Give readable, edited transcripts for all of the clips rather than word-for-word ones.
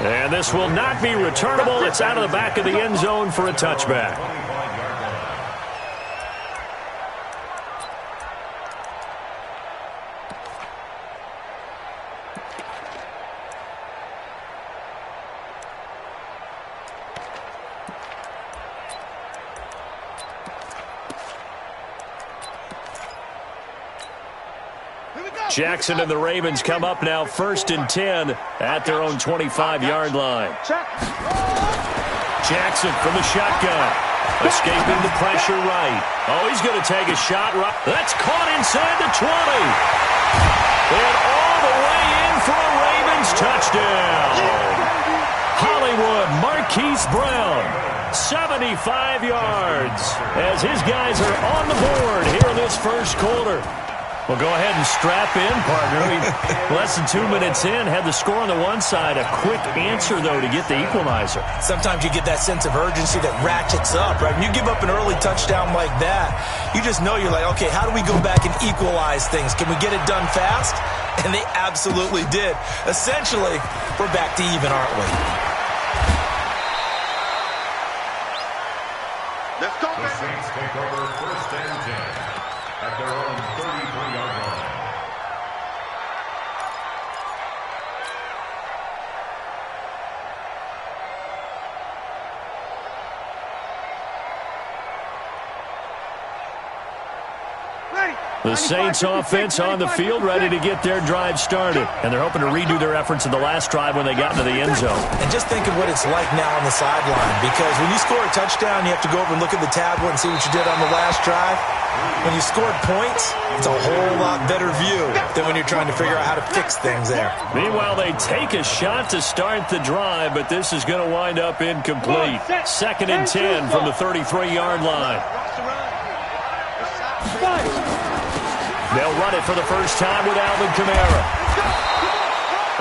And this will not be returnable. It's out of the back of the end zone for a touchback. Jackson and the Ravens come up now 1st and 10 at their own 25-yard line. Jackson from the shotgun. Escaping the pressure right. Oh, he's going to take a shot right. That's caught inside the 20. And all the way in for a Ravens touchdown. Hollywood Marquise Brown, 75 yards, as his guys are on the board here in this first quarter. Well, go ahead and strap in, partner. Less than 2 minutes in, had the score on the one side. A quick answer, though, to get the equalizer. Sometimes you get that sense of urgency that ratchets up, right? When you give up an early touchdown like that, you just know you're like, okay, how do we go back and equalize things? Can we get it done fast? And they absolutely did. Essentially, we're back to even, aren't we? Let's go, the Saints take over 1st and 10 at their own 33-yard line. The Saints offense on the field, ready to get their drive started. And they're hoping to redo their efforts in the last drive when they got into the end zone. And just think of what it's like now on the sideline. Because when you score a touchdown, you have to go over and look at the tablet and see what you did on the last drive. When you scored points, it's a whole lot better view than when you're trying to figure out how to fix things there. Meanwhile, they take a shot to start the drive, but this is going to wind up incomplete. 2nd and 10 from the 33-yard line. They'll run it for the first time with Alvin Kamara.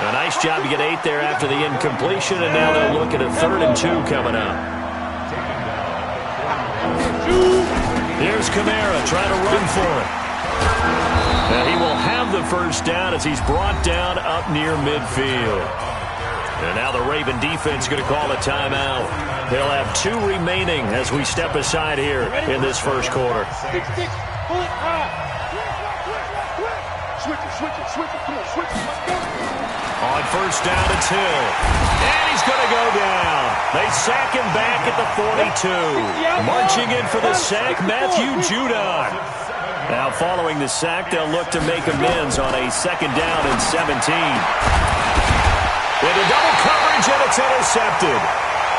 A nice job to get 8 there after the incompletion, and now they'll look at a 3rd and 2 coming up. Here's Kamara trying to run for it. Now he will have the first down as he's brought down up near midfield. And now the Raven defense going to call a timeout. They'll have 2 remaining as we step aside here in this first quarter. On 1st down, it's Hill. And he's going to go down. They sack him back at the 42. Marching in for the sack, Matthew Judon. Now following the sack, they'll look to make amends on a 2nd down and 17. Into double coverage, and it's intercepted.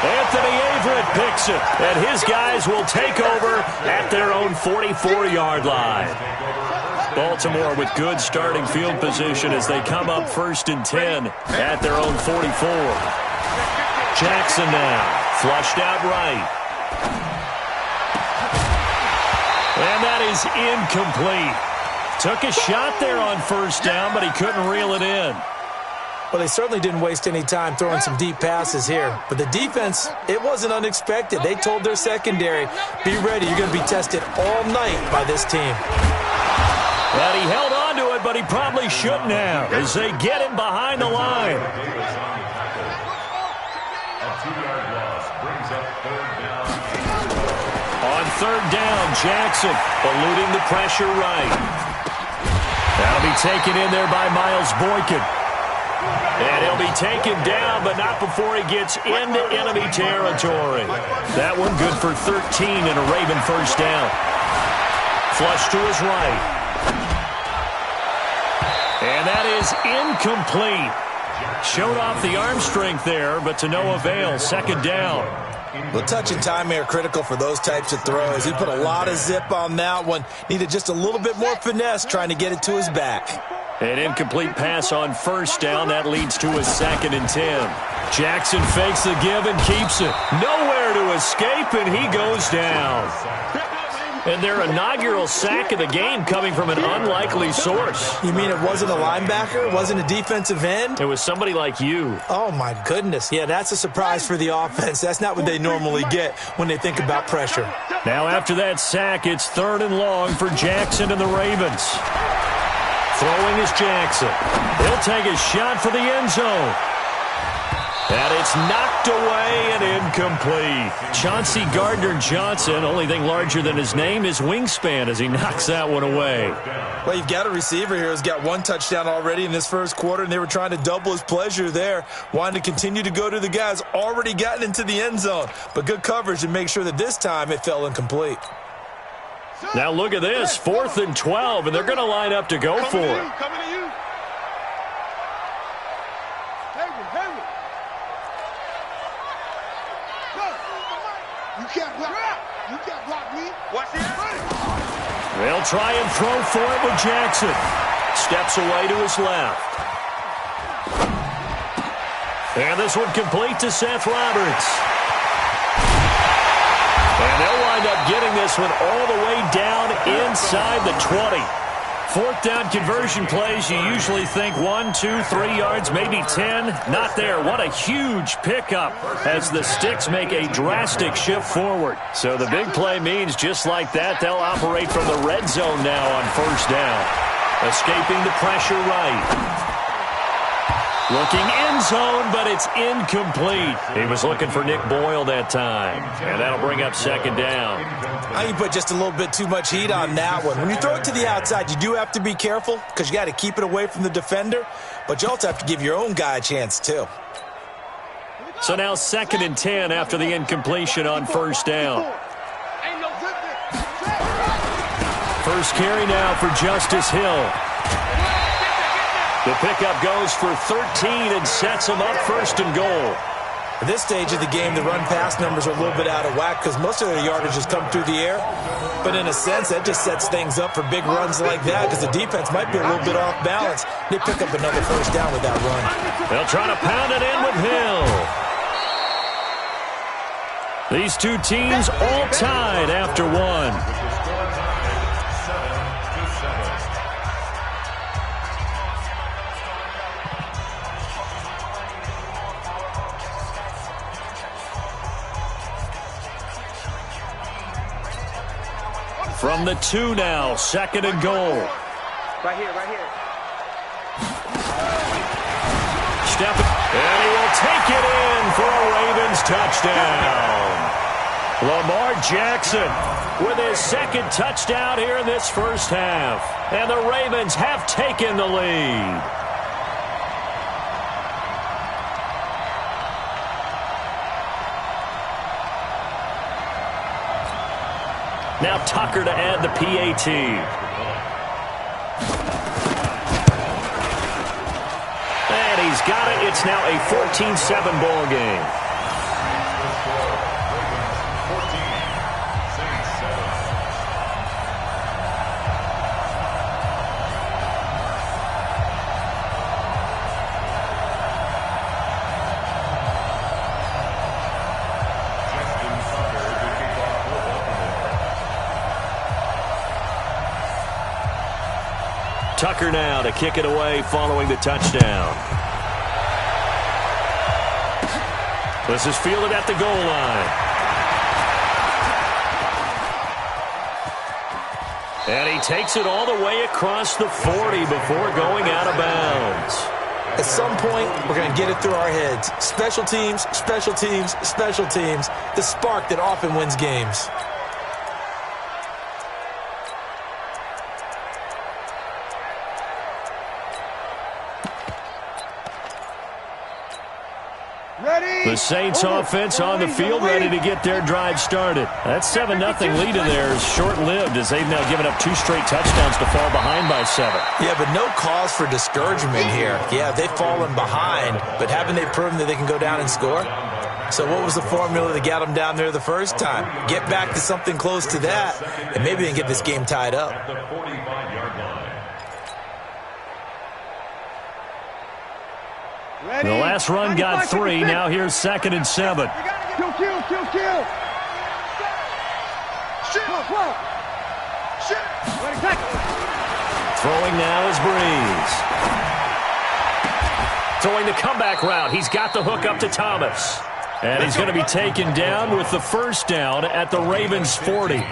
Anthony Averett picks it, and his guys will take over at their own 44-yard line. Baltimore with good starting field position as they come up 1st and 10 at their own 44. Jackson now, flushed out right. And that is incomplete. Took a shot there on 1st down, but he couldn't reel it in. Well, they certainly didn't waste any time throwing some deep passes here. But the defense, it wasn't unexpected. They told their secondary, be ready, you're going to be tested all night by this team. And he held on to it, but he probably shouldn't have as they get him behind the line. On 3rd down, Jackson eluding the pressure right. That'll be taken in there by Miles Boykin. And he'll be taken down, but not before he gets into enemy territory. That one good for 13 and a Raven 1st down. Flush to his right. And that is incomplete. Showed off the arm strength there, but to no avail. 2nd down. Well, touch and timing are critical for those types of throws. He put a lot of zip on that one. Needed just a little bit more finesse trying to get it to his back. An incomplete pass on 1st down. That leads to a 2nd and 10. Jackson fakes the give and keeps it. Nowhere to escape, and he goes down. And their inaugural sack of the game coming from an unlikely source. You mean it wasn't a linebacker? It wasn't a defensive end? It was somebody like you. Oh, my goodness. Yeah, that's a surprise for the offense. That's not what they normally get when they think about pressure. Now after that sack, it's 3rd and long for Jackson and the Ravens. Throwing is Jackson. He'll take a shot for the end zone. And it's knocked away and incomplete. Chauncey Gardner-Johnson, only thing larger than his name is wingspan as he knocks that one away. Well, you've got a receiver here who's got one touchdown already in this first quarter, and they were trying to double his pleasure there, wanting to continue to go to the guys already gotten into the end zone. But good coverage to make sure that this time it fell incomplete. Now look at this, 4th and 12, and they're going to line up to go for it. Coming to you. You can't block. You can't block me. Watch this. They'll try and throw for it with Jackson. Steps away to his left. And this one complete to Seth Roberts. And they'll wind up getting this one all the way down inside the 20. 4th down conversion plays, you usually think 1, 2, 3 yards, maybe 10. Not there. What a huge pickup as the Sticks make a drastic shift forward. So the big play means just like that, they'll operate from the red zone now on 1st down. Escaping the pressure right. Looking end zone, but it's incomplete. He was looking for Nick Boyle that time. And that'll bring up 2nd down. I think you put just a little bit too much heat on that one. When you throw it to the outside, you do have to be careful because you got to keep it away from the defender. But you also have to give your own guy a chance, too. So now 2nd and 10 after the incompletion on 1st down. First carry now for Justice Hill. The pickup goes for 13 and sets him up 1st and goal. At this stage of the game, the run-pass numbers are a little bit out of whack because most of their yardage has come through the air. But in a sense, that just sets things up for big runs like that because the defense might be a little bit off balance. They pick up another 1st down with that run. They'll try to pound it in with Hill. These two teams all tied after one. From the 2 now, 2nd and goal. Right here, right here. Step, and he will take it in for a Ravens touchdown. Lamar Jackson with his 2nd touchdown here in this first half. And the Ravens have taken the lead. Now Tucker to add the PAT. And he's got it. It's now a 14-7 ball game. Tucker now to kick it away following the touchdown. This is fielded at the goal line. And he takes it all the way across the 40 before going out of bounds. At some point, we're going to get it through our heads. Special teams, special teams, special teams. The spark that often wins games. The Saints offense on the field ready to get their drive started. That 7-0 lead in there is short-lived as they've now given up 2 straight touchdowns to fall behind by 7. Yeah, but no cause for discouragement here. Yeah, they've fallen behind, but haven't they proven that they can go down and score? So what was the formula that got them down there the first time? Get back to something close to that, and maybe they can get this game tied up. The last run got 3. Now here's 2nd and 7. Kill. Throwing now is Breeze. Throwing the comeback route. He's got the hook up to Thomas. And he's going to be taken down with the 1st down at the Ravens 40.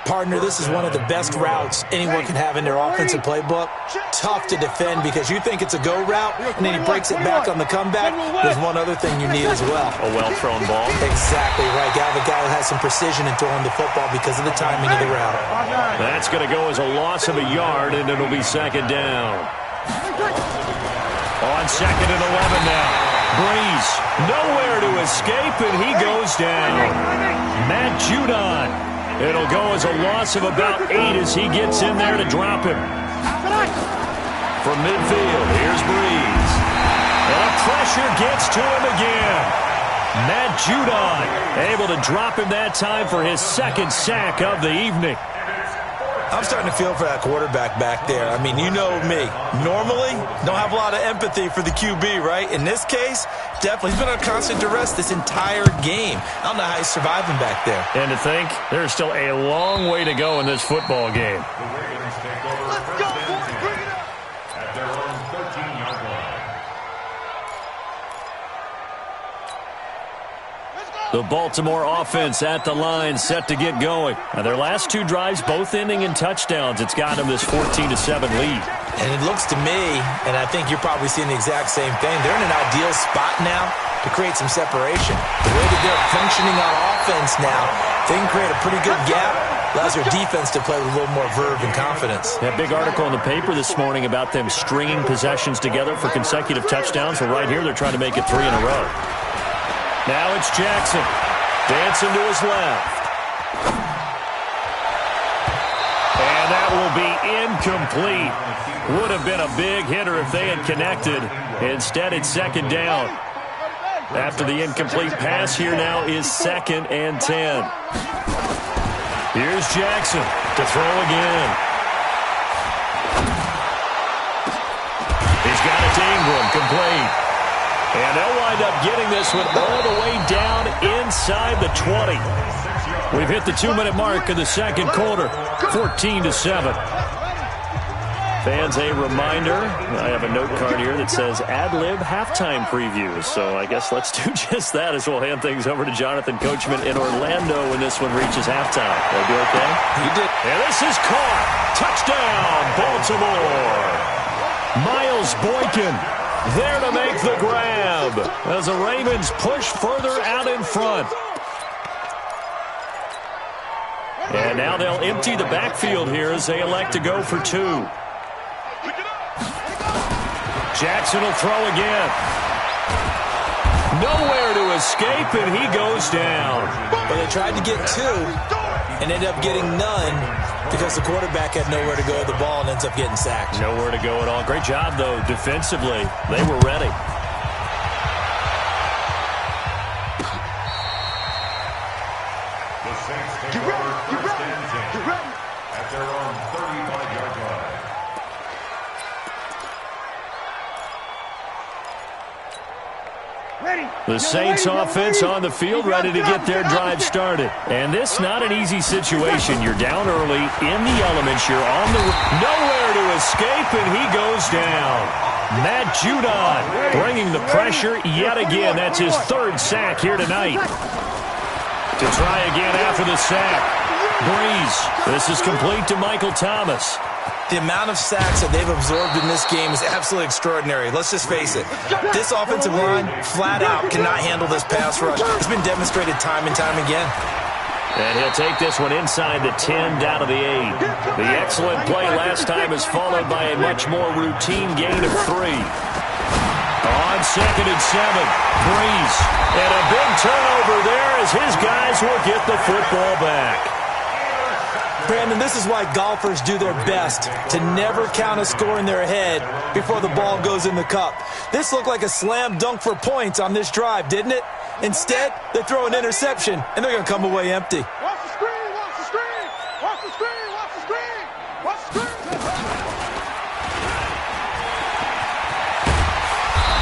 Partner, this is one of the best routes anyone can have in their offensive playbook. Tough to defend because you think it's a go route, and then he breaks it back on the comeback. There's one other thing you need as well. A well-thrown ball. Exactly right. You have a guy who has some precision in throwing the football because of the timing of the route. That's going to go as a loss of a yard, and it'll be second down. On second and 11 now. Breeze, nowhere to escape, and he goes down. Matt Judon. It'll go as a loss of about 8 as he gets in there to drop him. From midfield, here's Breeze. And a pressure gets to him again. Matt Judon able to drop him that time for his second sack of the evening. I'm starting to feel for that quarterback back there. I mean, you know me. Normally, don't have a lot of empathy for the QB, right? In this case, definitely. He's been on constant duress this entire game. I don't know how he's surviving back there. And to think, there's still a long way to go in this football game. The Ravens take over first and 10 at their own 13-yard line. The Baltimore offense at the line, set to get going. Now, their last 2 drives, both ending in touchdowns. It's got them this 14-7 lead. And it looks to me, and I think you're probably seeing the exact same thing, they're in an ideal spot now to create some separation. The way that they're functioning on offense now, they can create a pretty good gap. Allows their defense to play with a little more verve and confidence. That big article in the paper this morning about them stringing possessions together for consecutive touchdowns. Well, right here, they're trying to make it 3 in a row. Now it's Jackson, dancing to his left. And that will be incomplete. Would have been a big hitter if they had connected. Instead, it's second down. After the incomplete pass, here now is second and 10. Here's Jackson to throw again. He's got it to Ingram, complete. And they'll wind up getting this one all the way down inside the 20. We've hit the 2-minute mark of the second quarter, 14-7. Fans, a reminder, I have a note card here that says ad-lib halftime previews. So I guess let's do just that as we'll hand things over to Jonathan Coachman in Orlando when this one reaches halftime. Will I do okay? You did. And this is caught. Touchdown, Baltimore. Miles Boykin there to make the grab as the Ravens push further out in front. And now they'll empty the backfield here as they elect to go for 2. Jackson will throw again. Nowhere to escape, and he goes down. But they tried to get 2 and ended up getting none because the quarterback had nowhere to go with the ball and ends up getting sacked. Nowhere to go at all. Great job, though, defensively. They were ready. The Saints take over first and 10 at their own 35-yard line. The Saints offense on the field ready to get their drive started. And this not an easy situation. You're down early in the elements. You're on the nowhere to escape, and he goes down. Matt Judon bringing the pressure yet again. That's his 3rd sack here tonight. To try again after the sack. Breeze. This is complete to Michael Thomas. The amount of sacks that they've absorbed in this game is absolutely extraordinary. Let's just face it. This offensive line, flat out, cannot handle this pass rush. It's been demonstrated time and time again. And he'll take this one inside the 10, down to the 8. The excellent play last time is followed by a much more routine gain of 3. On second and 7, Breeze. And a big turnover there as his guys will get the football back. Brandon, this is why golfers do their best to never count a score in their head before the ball goes in the cup. This looked like a slam dunk for points on this drive, didn't it? Instead, they throw an interception, and they're going to come away empty. Watch the screen, watch the screen, watch the screen, watch the screen, watch the screen.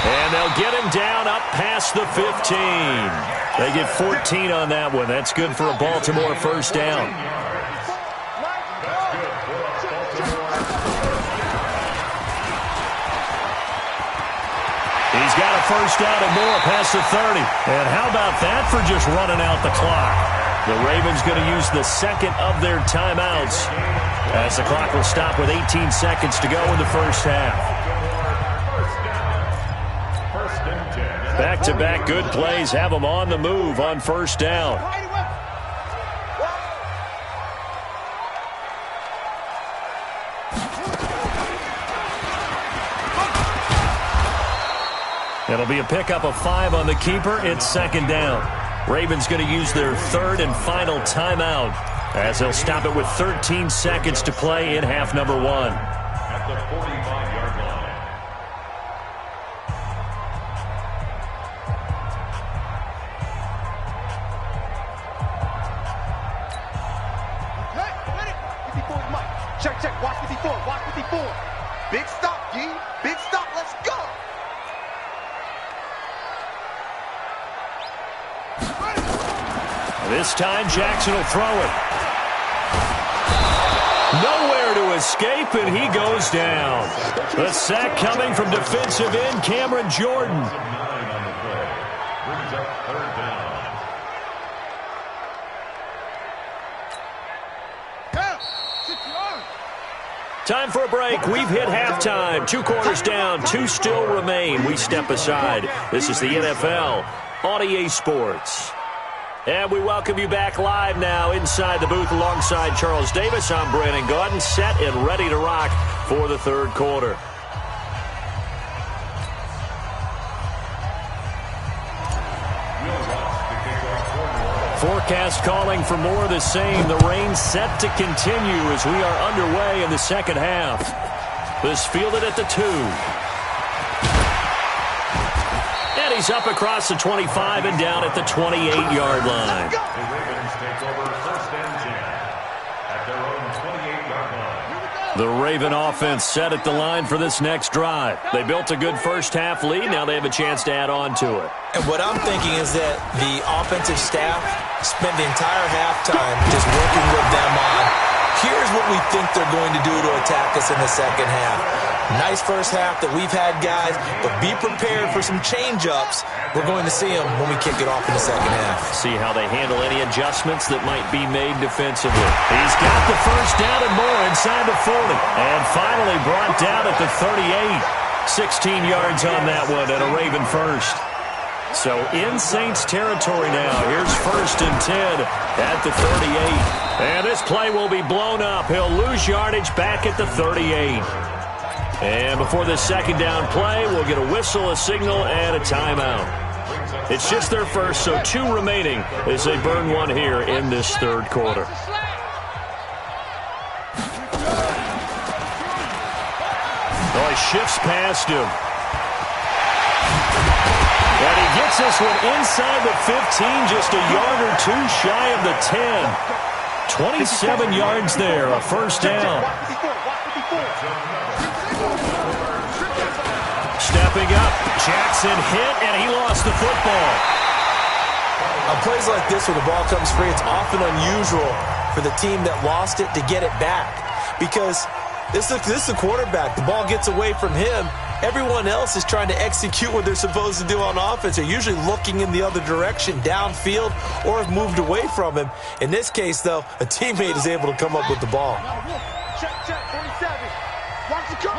And they'll get him down up past the 15. They get 14 on that one. That's good for a Baltimore first down. He's got a first down and more past the 30. And how about that for just running out the clock? The Ravens going to use the second of their timeouts as the clock will stop with 18 seconds to go in the first half. Back-to-back good plays have them on the move on first down. It'll be a pickup of 5 on the keeper. It's second down. Ravens going to use their third and final timeout as they'll stop it with 13 seconds to play in half number 1. At the 45-yard line. Check, check. Watch 54. Watch 54. Big stop, D. Big stop. Let's go. This time, Jackson will throw it. Nowhere to escape, and he goes down. The sack coming from defensive end Cameron Jordan. 9 on the play. Brings up third down. Time for a break. We've hit halftime. 2 quarters down. 2 still remain. We step aside. This is the NFL on EA Sports. And we welcome you back live now inside the booth alongside Charles Davis. I'm Brandon Gaudin, set and ready to rock for the third quarter. Forecast calling for more of the same. The rain set to continue as we are underway in the second half. This fielded at the 2. And he's up across the 25 and down at the 28-yard line. The Ravens take over first and 10 at their own 28-yard line. The Raven offense set at the line for this next drive. They built a good first half lead. Now they have a chance to add on to it. And what I'm thinking is that the offensive staff spent the entire halftime just working with them on, here's what we think they're going to do to attack us in the second half. Nice first half that we've had, guys, but be prepared for some change-ups. We're going to see them when we kick it off in the second half. See how they handle any adjustments that might be made defensively. He's got the first down and more inside the 40. And finally brought down at the 38. 16 yards on that one and a Raven first. So in Saints territory now. Here's first and 10 at the 38. And this play will be blown up. He'll lose yardage back at the 38. And before this second down play, we'll get a whistle, a signal, and a timeout. It's just their first, so 2 remaining as they burn one here in this third quarter. Oh, he shifts past him. And he gets this one inside the 15, just a yard or 2 shy of the 10. 27 yards there, a first down. Stepping up, Jackson hit, and he lost the football. On plays like this where the ball comes free, it's often unusual for the team that lost it to get it back. Because this is the quarterback. The ball gets away from him. Everyone else is trying to execute what they're supposed to do on offense. They're usually looking in the other direction, downfield, or have moved away from him. In this case, though, a teammate is able to come up with the ball. Check, 47. Watch it go.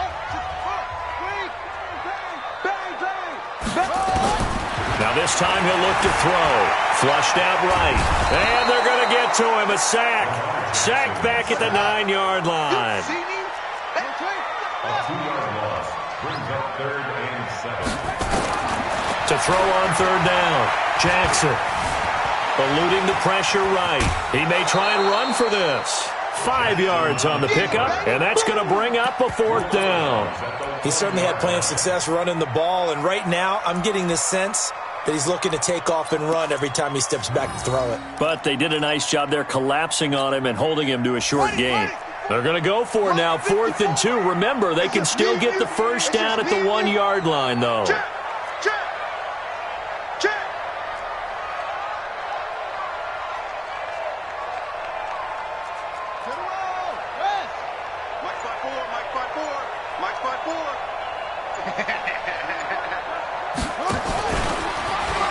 Now this time he'll look to throw. Flushed out right. And they're going to get to him. A sack. Sacked back at the 9-yard line. A 2-yard loss brings up third and 7. To throw on third down. Jackson eluding the pressure right. He may try and run for this. 5 yards on the pickup, and that's going to bring up a fourth down. He certainly had plenty of success running the ball, and right now I'm getting the sense that he's looking to take off and run every time he steps back to throw it. But they did a nice job there collapsing on him and holding him to a short gain. They're going to go for it now, 4th and 2. Remember, they can still get the first down at the 1-yard line, though.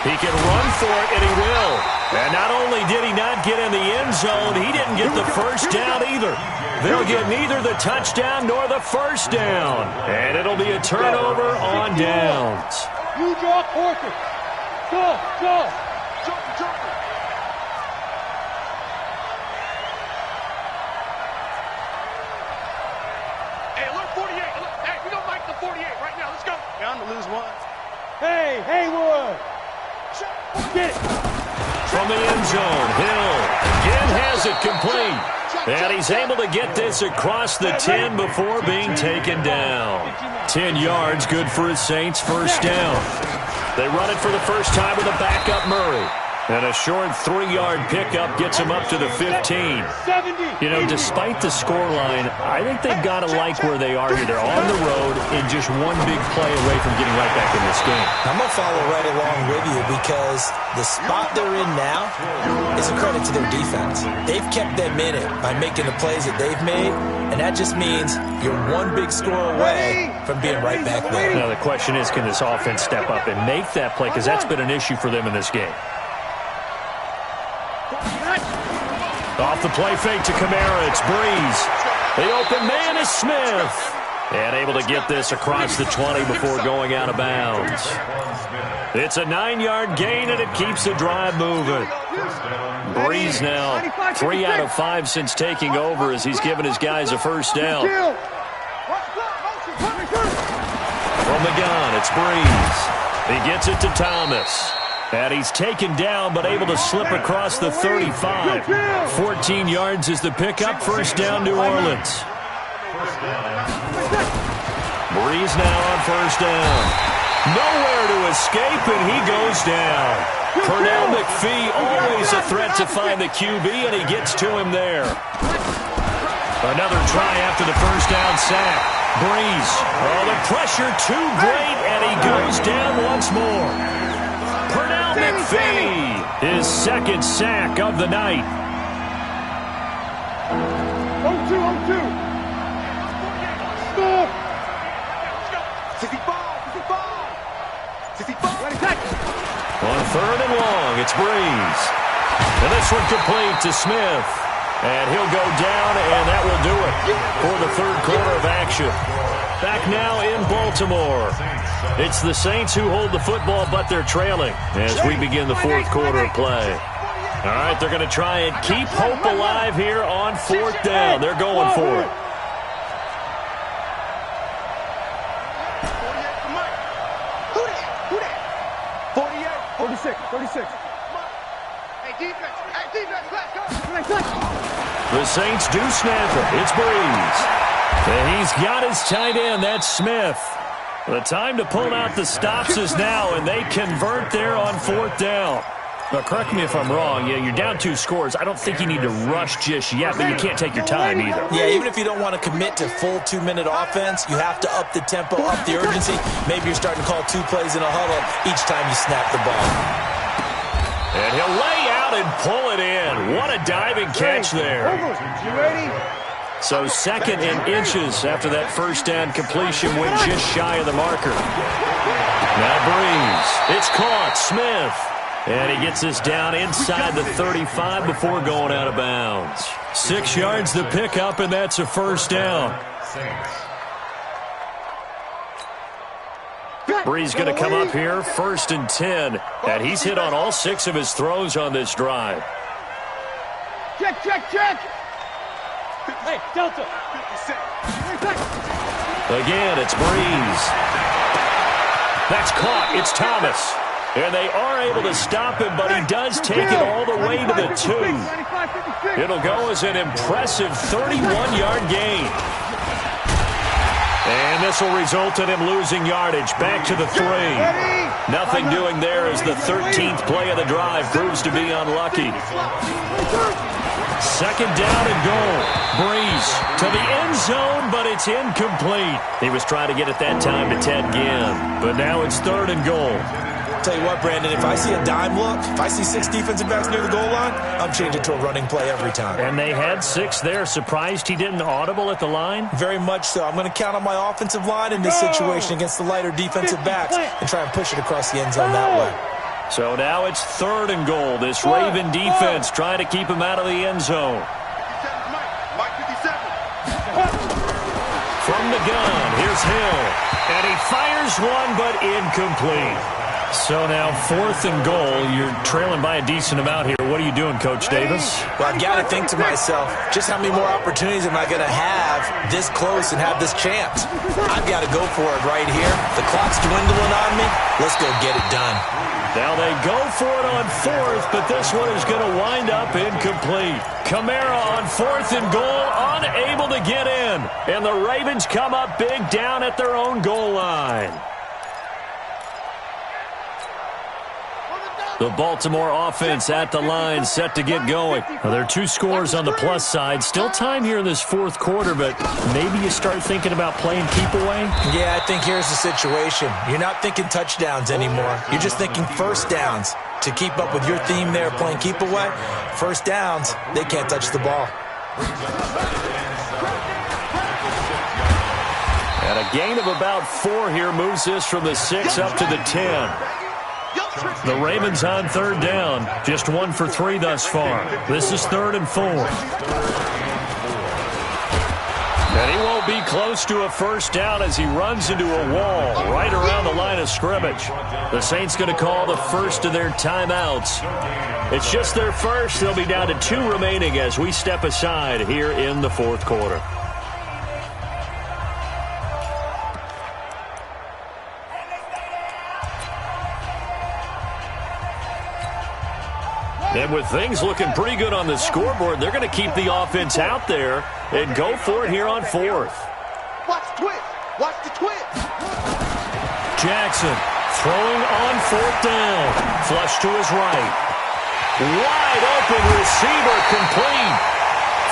He can run for it, and he will. And not only did he not get in the end zone, he didn't get the first down either. They'll get neither the touchdown nor the first down. And it'll be a turnover on downs. You draw quarter. Go. Jump. Hey, alert 48. Hey, we don't like the 48 right now. Let's go. Down to lose one. Hey, Haywood. Get it. From the end zone, Hill again has it complete. And he's able to get this across the 10 before being taken down. 10 yards, good for his Saints, first down. They run it for the first time with a backup Murray. And a short 3-yard pickup gets him up to the 15. You know, despite the scoreline, I think they've got to like where they are here. They're on the road and just one big play away from getting right back in this game. I'm going to follow right along with you because the spot they're in now is a credit to their defense. They've kept them in it by making the plays that they've made, and that just means you're one big score away from being right back there. Now, the question is, can this offense step up and make that play? Because that's been an issue for them in this game. Off the play fake to Kamara, it's Breeze. The open man is Smith. And able to get this across the 20 before going out of bounds. It's a 9-yard gain, and it keeps the drive moving. Breeze now 3 out of 5 since taking over as he's given his guys a first down. From the gun, it's Breeze. He gets it to Thomas. And he's taken down, but able to slip across the 35. 14 yards is the pickup. First down, New Orleans. Breeze now on first down. Nowhere to escape, and he goes down. Pernell McPhee, always a threat to find the QB, and he gets to him there. Another try after the first down sack. Breeze. Oh, the pressure too great, and he goes down once more. Pernell McPhee, his second sack of the night. 0-2. 65. On third and long, it's Breeze. And this one complete to Smith. And he'll go down, and that will do it for the third quarter of action. Back now in Baltimore. It's the Saints who hold the football, but they're trailing as we begin the fourth quarter of play. All right, they're going to try and keep hope alive here on fourth down. They're going for it. Who that? 46. Hey, defense, let's go. The Saints do snap it. It's Breeze. And he's got his tight end. That's Smith. The time to pull out the stops is now, and they convert there on fourth down. Now, correct me if I'm wrong. Yeah, you're down 2 scores. I don't think you need to rush just yet, but you can't take your time either. Yeah, even if you don't want to commit to full 2-minute offense, you have to up the tempo, up the urgency. Maybe you're starting to call 2 plays in a huddle each time you snap the ball. And he'll lay out and pull it in. What a diving catch there. You ready? So second and inches after that first down completion went just shy of the marker. Now Breeze. It's caught. Smith. And he gets this down inside the 35 before going out of bounds. 6 yards the pickup, and that's a first down. Breeze going to come up here, 1st and 10. And he's hit on all 6 of his throws on this drive. Check. Hey, Delta. Again, it's Breeze. That's caught. It's Thomas. And they are able to stop him, but he does take it all the way to the 2. It'll go as an impressive 31-yard gain. And this will result in him losing yardage back to the 3. Nothing doing there as the 13th play of the drive proves to be unlucky. Second down and goal. Breeze to the end zone, but it's incomplete. He was trying to get it that time to Ted Ginn, but now it's 3rd and goal. Tell you what, Brandon, if I see a dime look, if I see 6 defensive backs near the goal line, I'm changing to a running play every time. And they had 6 there. Surprised he didn't audible at the line? Very much so. I'm going to count on my offensive line in this situation against the lighter defensive backs and try and push it across the end zone that way. So now it's 3rd and goal. This Raven defense trying to keep him out of the end zone. From the gun, here's Hill. And he fires one, but incomplete. So now 4th and goal. You're trailing by a decent amount here. What are you doing, Coach Davis? Well, I've got to think to myself, just how many more opportunities am I going to have this close and have this chance? I've got to go for it right here. The clock's dwindling on me. Let's go get it done. Now they go for it on 4th, but this one is going to wind up incomplete. Kamara on 4th and goal, unable to get in. And the Ravens come up big down at their own goal line. The Baltimore offense at the line, set to get going. Now, there are 2 scores on the plus side. Still time here in this 4th quarter, but maybe you start thinking about playing keep away? Yeah, I think here's the situation. You're not thinking touchdowns anymore. You're just thinking first downs. To keep up with your theme there, playing keep away, first downs, they can't touch the ball. And a gain of about 4 here moves this from the 6 up to the 10. The Ravens on 3rd down. Just 1 for 3 thus far. This is 3rd and 4. And he won't be close to a first down as he runs into a wall right around the line of scrimmage. The Saints going to call the first of their timeouts. It's just their first. They'll be down to 2 remaining as we step aside here in the 4th quarter. And with things looking pretty good on the scoreboard, they're going to keep the offense out there and go for it here on 4th. Watch the twist. Watch the twist. Jackson throwing on 4th down. Flush to his right. Wide open receiver complete.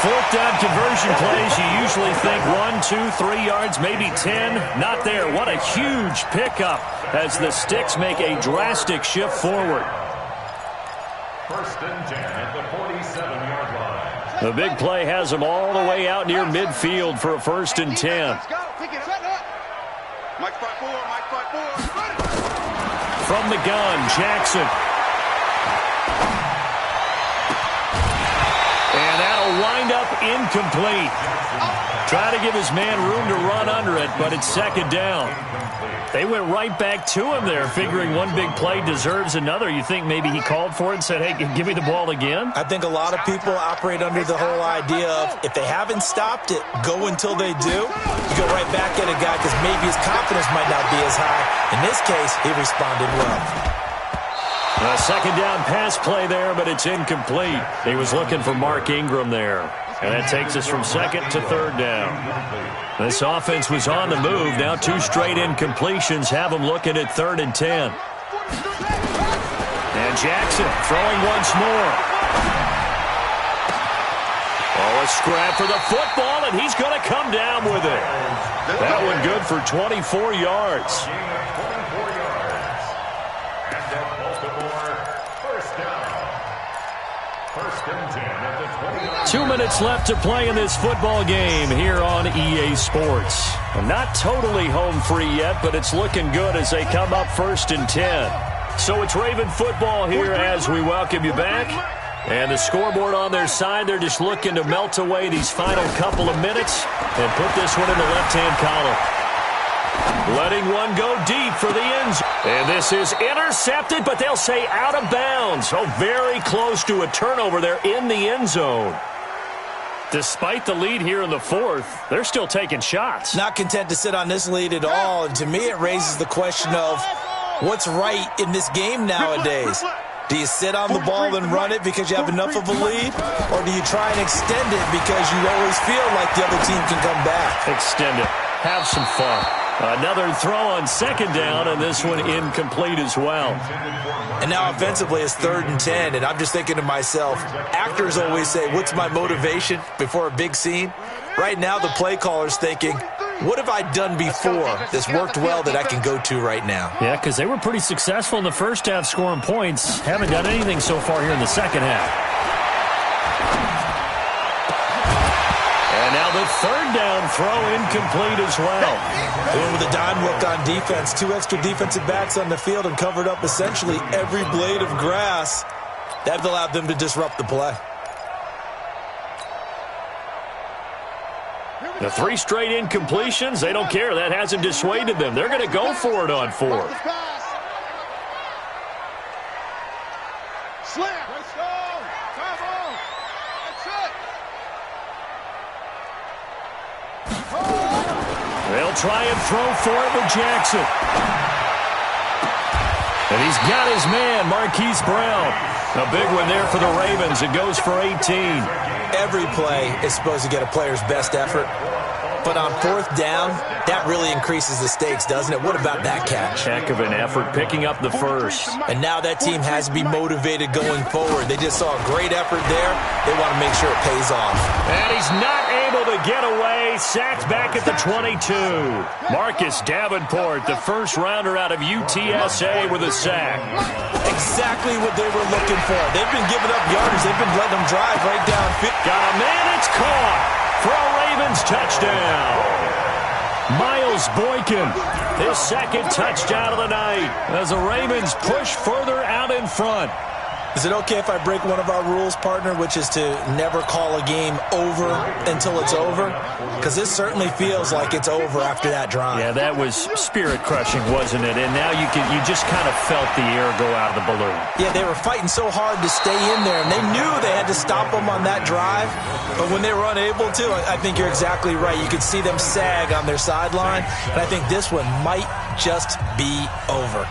4th down conversion plays, you usually think 1, 2, 3 yards, maybe 10. Not there. What a huge pickup as the Sticks make a drastic shift forward. 1st and 10 at the 47-yard line. The big play has them all the way out near midfield for a 1st and 10. Let's go. Pick it up. Mike 5-4. Mike 5-4. From the gun, Jackson. And that'll wind up incomplete. Try to give his man room to run under it, but it's 2nd down. They went right back to him there, figuring one big play deserves another. You think maybe he called for it and said, hey, give me the ball again? I think a lot of people operate under the whole idea of if they haven't stopped it, go until they do. You go right back at a guy because maybe his confidence might not be as high. In this case, he responded well. A 2nd down pass play there, but it's incomplete. He was looking for Mark Ingram there. And that takes us from 2nd to 3rd down. This offense was on the move. Now 2 straight incompletions have them looking at 3rd and 10. And Jackson throwing once more. Oh, a scrap for the football, and he's going to come down with it. That one good for 24 yards. 2 minutes left to play in this football game here on EA Sports. Not totally home free yet, but it's looking good as they come up 1st and 10. So it's Raven football here as we welcome you back. And the scoreboard on their side, they're just looking to melt away these final couple of minutes and put this one in the left-hand column. Letting one go deep for the end zone. And this is intercepted, but they'll say out of bounds. Oh, very close to a turnover there in the end zone. Despite the lead here in the 4th, they're still taking shots. Not content to sit on this lead at all. And to me, it raises the question of what's right in this game nowadays. Do you sit on the ball and run it because you have enough of a lead? Or do you try and extend it because you always feel like the other team can come back? Extend it. Have some fun. Another throw on 2nd down, and this one incomplete as well. And now offensively it's 3rd and 10, and I'm just thinking to myself, actors always say, what's my motivation before a big scene? Right now the play caller's thinking, what have I done before that's worked well that I can go to right now? Yeah, because they were pretty successful in the first half scoring points. Haven't done anything so far here in the second half. And now the third down throw incomplete as well. Going with a dime look on defense. 2 extra defensive backs on the field and covered up essentially every blade of grass. That allowed them to disrupt the play. The 3 straight incompletions, they don't care. That hasn't dissuaded them. They're going to go for it on 4th. Slam. Let's go. Come on. That's it. They'll try and throw for it with Jackson. And he's got his man, Marquise Brown. A big one there for the Ravens. It goes for 18. Every play is supposed to get a player's best effort. But on 4th down, that really increases the stakes, doesn't it? What about that catch? Heck of an effort, picking up the first. And now that team has to be motivated going forward. They just saw a great effort there. They want to make sure it pays off. And he's not able to get away. Sacked back at the 22. Marcus Davenport, the first rounder out of UTSA with a sack. Exactly what they were looking for. They've been giving up yardage. They've been letting them drive right down. Got a man, it's caught for a Ravens touchdown. Miles Boykin, his second touchdown of the night as the Ravens push further out in front. Is it okay if I break one of our rules, partner, which is to never call a game over until it's over? Because this certainly feels like it's over after that drive. Yeah, that was spirit-crushing, wasn't it? And now you just kind of felt the air go out of the balloon. Yeah, they were fighting so hard to stay in there, and they knew they had to stop them on that drive. But when they were unable to, I think you're exactly right. You could see them sag on their sideline, and I think this one might just be over.